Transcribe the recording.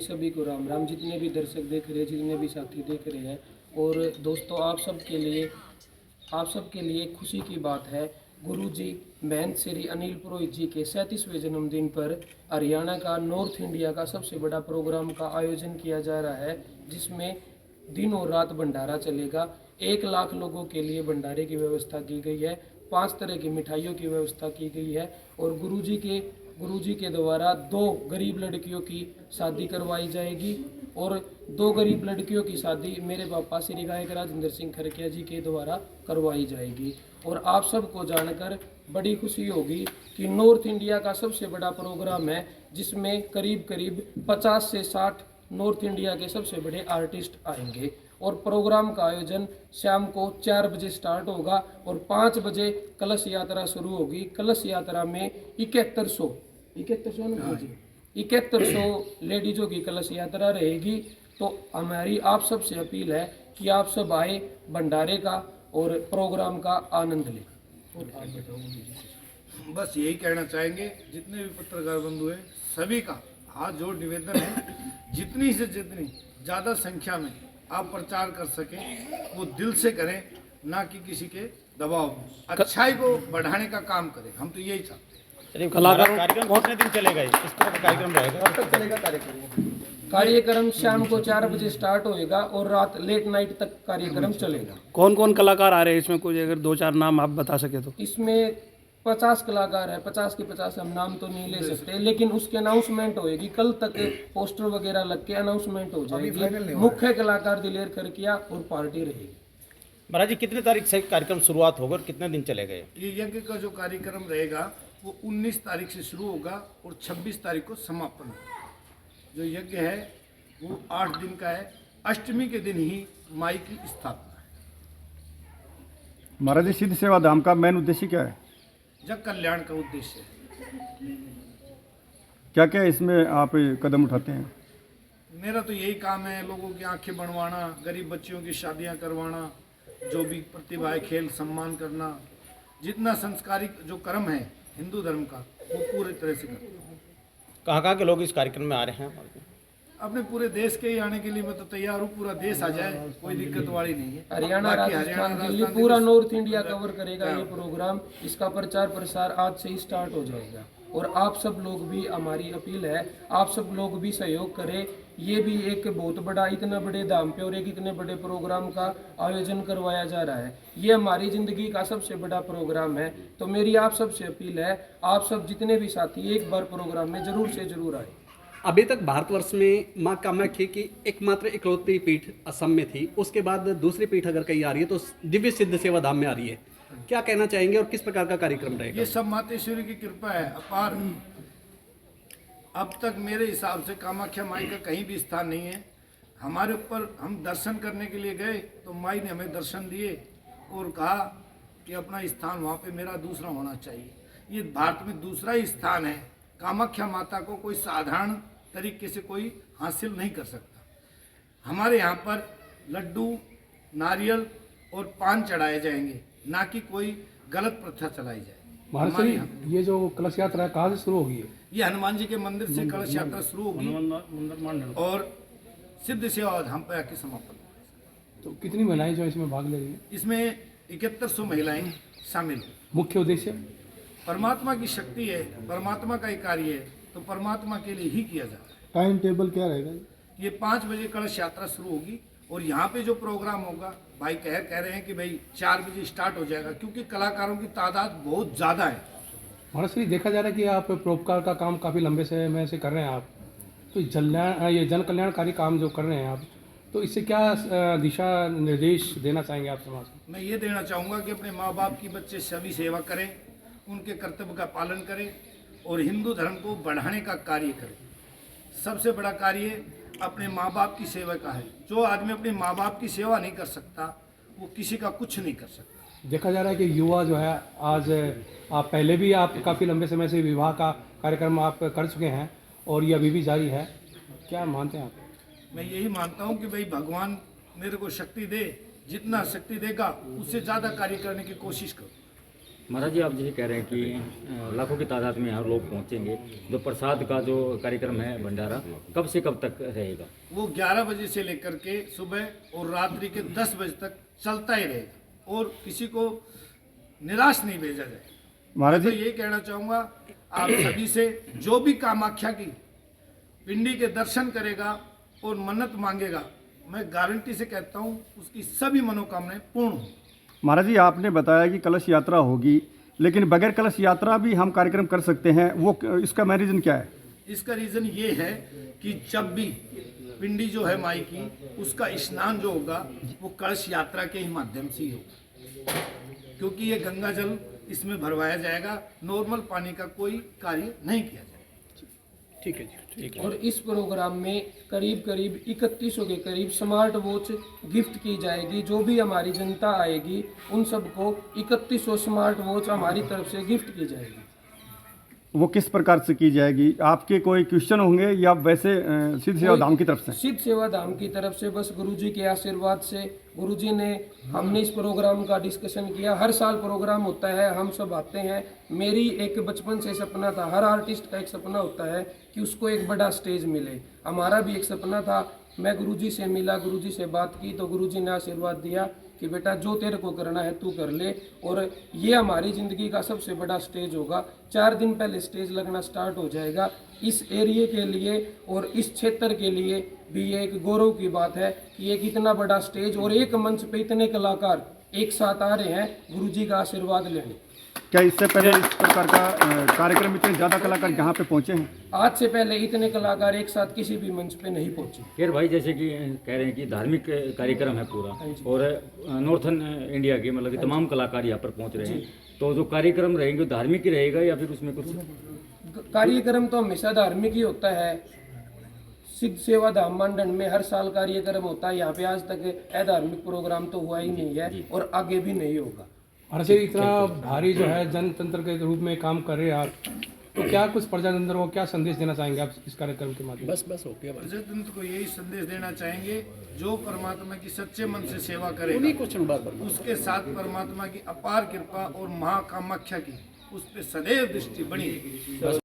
सभी को राम राम। जितने भी दर्शक देख रहे हैं, जितने भी साथी देख रहे हैं, और दोस्तों आप सबके लिए खुशी की बात है। गुरुजी महंत श्री अनिल पुरोहित जी के 37वें जन्मदिन पर हरियाणा का नॉर्थ इंडिया का सबसे बड़ा प्रोग्राम का आयोजन किया जा रहा है, जिसमें दिन और रात भंडारा चलेगा। 1 लाख लोगों के लिए भंडारे की व्यवस्था की गई है। 5 तरह की मिठाइयों की व्यवस्था की गई है, और गुरुजी के द्वारा 2 गरीब लड़कियों की शादी करवाई जाएगी, और 2 गरीब लड़कियों की शादी मेरे पापा श्री गायक राजेंद्र सिंह खरकिया जी के द्वारा करवाई जाएगी। और आप सबको जानकर बड़ी खुशी होगी कि नॉर्थ इंडिया का सबसे बड़ा प्रोग्राम है, जिसमें करीब करीब 50 से 60 नॉर्थ इंडिया के सबसे बड़े आर्टिस्ट आएंगे। और प्रोग्राम का आयोजन शाम को 4 बजे स्टार्ट होगा और 5 बजे कलश यात्रा शुरू होगी। कलश यात्रा में 7100 लेडीजों की कलश यात्रा रहेगी। तो हमारी आप सबसे अपील है कि आप सब आए, भंडारे का और प्रोग्राम का आनंद लें। और आप बताओ। बस यही कहना चाहेंगे, जितने भी पत्रकार बंधु हैं सभी का हाथ जोड़ निवेदन है, जितनी से जितनी ज़्यादा संख्या में आप प्रचार कर सकें वो दिल से करें, ना कि किसी के दबाव में। अच्छाई को बढ़ाने का काम करें, हम तो यही चाहते हैं। कार्यक्रम कितने दिन चलेगा? इस तरह का कार्यक्रम रहेगा? कब तक चलेगा कार्यक्रम शाम को 4 बजे स्टार्ट होएगा और रात लेट नाइट तक कार्यक्रम चलेगा। कौन कौन कलाकार आ रहे हैं इसमें? कुछ अगर 2-4 नाम आप बता सके तो। इसमें 50 कलाकार है, 50 के 50 हम नाम तो नहीं ले सकते, लेकिन उसकी अनाउंसमेंट होएगी। कल तक पोस्टर वगैरह लग के अनाउंसमेंट हो जाएगी। मुख्य कलाकार दिलेर खरकिया और पार्टी रहेगी। महाराज जी, कितने तारीख से कार्यक्रम शुरुआत होगा और कितने दिन चलेगा? ये यज्ञ का जो कार्यक्रम रहेगा वो 19 तारीख से शुरू होगा और 26 तारीख को समापन होगा। जो यज्ञ है वो 8 दिन का है। अष्टमी के दिन ही माई की स्थापना है। महाराज जी, सिद्ध सेवा धाम का मेन उद्देश्य क्या है? जग कल्याण का उद्देश्य है। क्या क्या इसमें आप कदम उठाते हैं? मेरा तो यही काम है, लोगों की आंखें बनवाना, गरीब बच्चियों की शादियां करवाना, जो भी प्रतिभा है खेल सम्मान करना, जितना संस्कारिक जो कर्म है हिंदू धर्म का वो पूरी तरह से करता हूँ। कहाँ के लोग इस कार्यक्रम में आ रहे हैं? अपने पूरे देश के ही आने के लिए मैं तो तैयार हूँ। पूरा देश आ जाए, कोई दिक्कत वाली नहीं है। हरियाणा, बाकी राजस्थान, दिल्ली, राजस्थान, पूरा नॉर्थ इंडिया कवर करेगा ये प्रोग्राम। इसका प्रचार प्रसार आज से ही स्टार्ट हो जाएगा, और आप सब लोग भी, हमारी अपील है, आप सब लोग भी सहयोग करें। ये भी एक बहुत बड़ा, इतना बड़े दाम पे और एक इतने बड़े प्रोग्राम का आयोजन करवाया जा रहा है। ये हमारी ज़िंदगी का सबसे बड़ा प्रोग्राम है। तो मेरी आप सबसे अपील है, आप सब जितने भी साथी एक बार प्रोग्राम में जरूर से जरूर आए। अभी तक भारतवर्ष में मां कामाख्या की एकमात्र इकलौती पीठ असम में थी, उसके बाद दूसरी पीठ अगर कहीं आ रही है तो दिव्य सिद्ध सेवा धाम में आ रही है। क्या कहना चाहेंगे और किस प्रकार का कार्यक्रम रहेगा? ये सब मातेश्वरी की कृपा है अपार। अब तक मेरे हिसाब से कामाख्या माई का कहीं भी स्थान नहीं है। हमारे ऊपर, हम दर्शन करने के लिए गए तो माई ने हमें दर्शन दिए और कहा कि अपना स्थान वहाँ पे मेरा दूसरा होना चाहिए। ये भारत में दूसरा ही स्थान है। कामाख्या माता को कोई साधारण तरीके से कोई हासिल नहीं कर सकता। हमारे यहाँ पर लड्डू, नारियल और पान चढ़ाए जाएंगे, ना कि कोई गलत प्रथा चलाई जाए। हमारे यहाँ ये जो कलश यात्रा है कहाँ से शुरू होगी? ये हनुमान जी के मंदिर से कलश यात्रा शुरू होगी और सिद्ध सेवा धाम पर आके समापन होगा। तो कितनी महिलाएं जो इसमें भाग ले रही हैं? इसमें 7100 महिलाएं शामिल हैं। मुख्य उद्देश्य परमात्मा की शक्ति है, परमात्मा का ही कार्य है, तो परमात्मा के लिए ही किया जा रहा है। टाइम टेबल क्या रहेगा? ये 5 बजे कलश यात्रा शुरू होगी और यहाँ पे जो प्रोग्राम होगा, भाई कह रहे हैं कि भाई 4 बजे स्टार्ट हो जाएगा, क्योंकि कलाकारों की तादाद बहुत ज़्यादा है। महाराज श्री, देखा जा रहा है कि आप परोपकार का काम काफ़ी लंबे समय से कर रहे हैं आप, तो ये जन कल्याणकारी काम जो कर रहे हैं आप, तो इससे क्या दिशा निर्देश देना चाहेंगे आप समाज को? मैं ये देना चाहूँगा कि अपने माँ बाप की बच्चे सभी सेवा करें, उनके कर्तव्य का पालन करें और हिंदू धर्म को बढ़ाने का कार्य करें। सबसे बड़ा कार्य अपने माँ बाप की सेवा का है। जो आदमी अपने माँ बाप की सेवा नहीं कर सकता वो किसी का कुछ नहीं कर सकता। देखा जा रहा है कि युवा जो है आज, आप पहले भी आप काफ़ी लंबे समय से विवाह का कार्यक्रम आप कर चुके हैं और ये अभी भी जारी है, क्या मानते हैं आप? मैं यही मानता हूँ कि भाई भगवान मेरे को शक्ति दे, जितना शक्ति देगा उससे ज़्यादा कार्य करने की कोशिश करो। महाराज जी, आप जैसे कह रहे हैं कि लाखों की तादाद में यहाँ लोग पहुँचेंगे, जो प्रसाद का जो कार्यक्रम है भंडारा कब से कब तक रहेगा? वो 11 बजे से लेकर के सुबह और रात्रि के 10 बजे तक चलता ही रहेगा और किसी को निराश नहीं भेजा जाएगा। महाराज तो जी, ये कहना चाहूँगा आप सभी से, जो भी कामाख्या की पिंडी के दर्शन करेगा और मन्नत मांगेगा, मैं गारंटी से कहता हूँ उसकी सभी मनोकामनाएं पूर्ण होंगी। महाराज जी, आपने बताया कि कलश यात्रा होगी, लेकिन बगैर कलश यात्रा भी हम कार्यक्रम कर सकते हैं, वो इसका मेन रीज़न क्या है? इसका रीज़न ये है कि जब भी पिंडी जो है माई की, उसका स्नान जो होगा वो कलश यात्रा के ही माध्यम से ही होगा, क्योंकि ये गंगा जल इसमें भरवाया जाएगा, नॉर्मल पानी का कोई कार्य नहीं किया जाएगा। ठीक है जी, ठीक है। और इस प्रोग्राम में करीब 3100 के करीब स्मार्ट वॉच गिफ्ट की जाएगी। जो भी हमारी जनता आएगी उन सबको 3100 स्मार्ट वॉच हमारी तरफ से गिफ्ट की जाएगी। वो किस प्रकार से की जाएगी? आपके कोई क्वेश्चन होंगे या वैसे सिद्ध सेवा धाम की तरफ से? सिद्ध सेवा धाम की तरफ से बस गुरुजी के आशीर्वाद से, गुरुजी ने, हमने इस प्रोग्राम का डिस्कशन किया। हर साल प्रोग्राम होता है, हम सब आते हैं। मेरी एक बचपन से सपना था, हर आर्टिस्ट का एक सपना होता है कि उसको एक बड़ा स्टेज मिले। हमारा भी एक सपना था। मैं गुरुजी से मिला, गुरुजी से बात की तो गुरुजी ने आशीर्वाद दिया कि बेटा जो तेरे को करना है तू कर ले, और ये हमारी ज़िंदगी का सबसे बड़ा स्टेज होगा। 4 दिन पहले स्टेज लगना स्टार्ट हो जाएगा। इस एरिया के लिए और इस क्षेत्र के लिए भी ये एक गौरव की बात है कि एक इतना बड़ा स्टेज और एक मंच पे इतने कलाकार एक साथ आ रहे हैं गुरुजी का आशीर्वाद लेने। क्या इससे पहले इस प्रकार का कार्यक्रम इतने ज़्यादा कलाकार यहाँ पे पहुँचे हैं? आज से पहले इतने कलाकार एक साथ किसी भी मंच पे नहीं पहुंचे। फिर भाई, जैसे कि कह रहे हैं कि धार्मिक कार्यक्रम है पूरा, और नॉर्थन इंडिया के मतलब कि तमाम कलाकार यहाँ पर पहुँच रहे हैं, तो जो कार्यक्रम रहेंगे वो धार्मिक ही रहेगा या फिर उसमें कुछ? कार्यक्रम तो हमेशा धार्मिक ही होता है। सिद्ध सेवा धाम मांडन में हर साल कार्यक्रम होता है। यहाँ पे आज तक अधार्मिक प्रोग्राम तो हुआ ही नहीं है और आगे भी नहीं होगा। और ऐसे इतना भारी जो है जनतंत्र के रूप में काम कर रहे हैं आप, तो क्या कुछ प्रजातंत्र को क्या संदेश देना चाहेंगे आप इस कार्यक्रम के माध्यम से? बस हो गया। प्रजातंत्र को यही संदेश देना चाहेंगे, जो परमात्मा की सच्चे मन से सेवा करे, उन्हीं क्वेश्चन बार उसके साथ परमात्मा की अपार कृपा और महाकामाख्या की उस पर सदैव दृष्टि बनी रहेगी।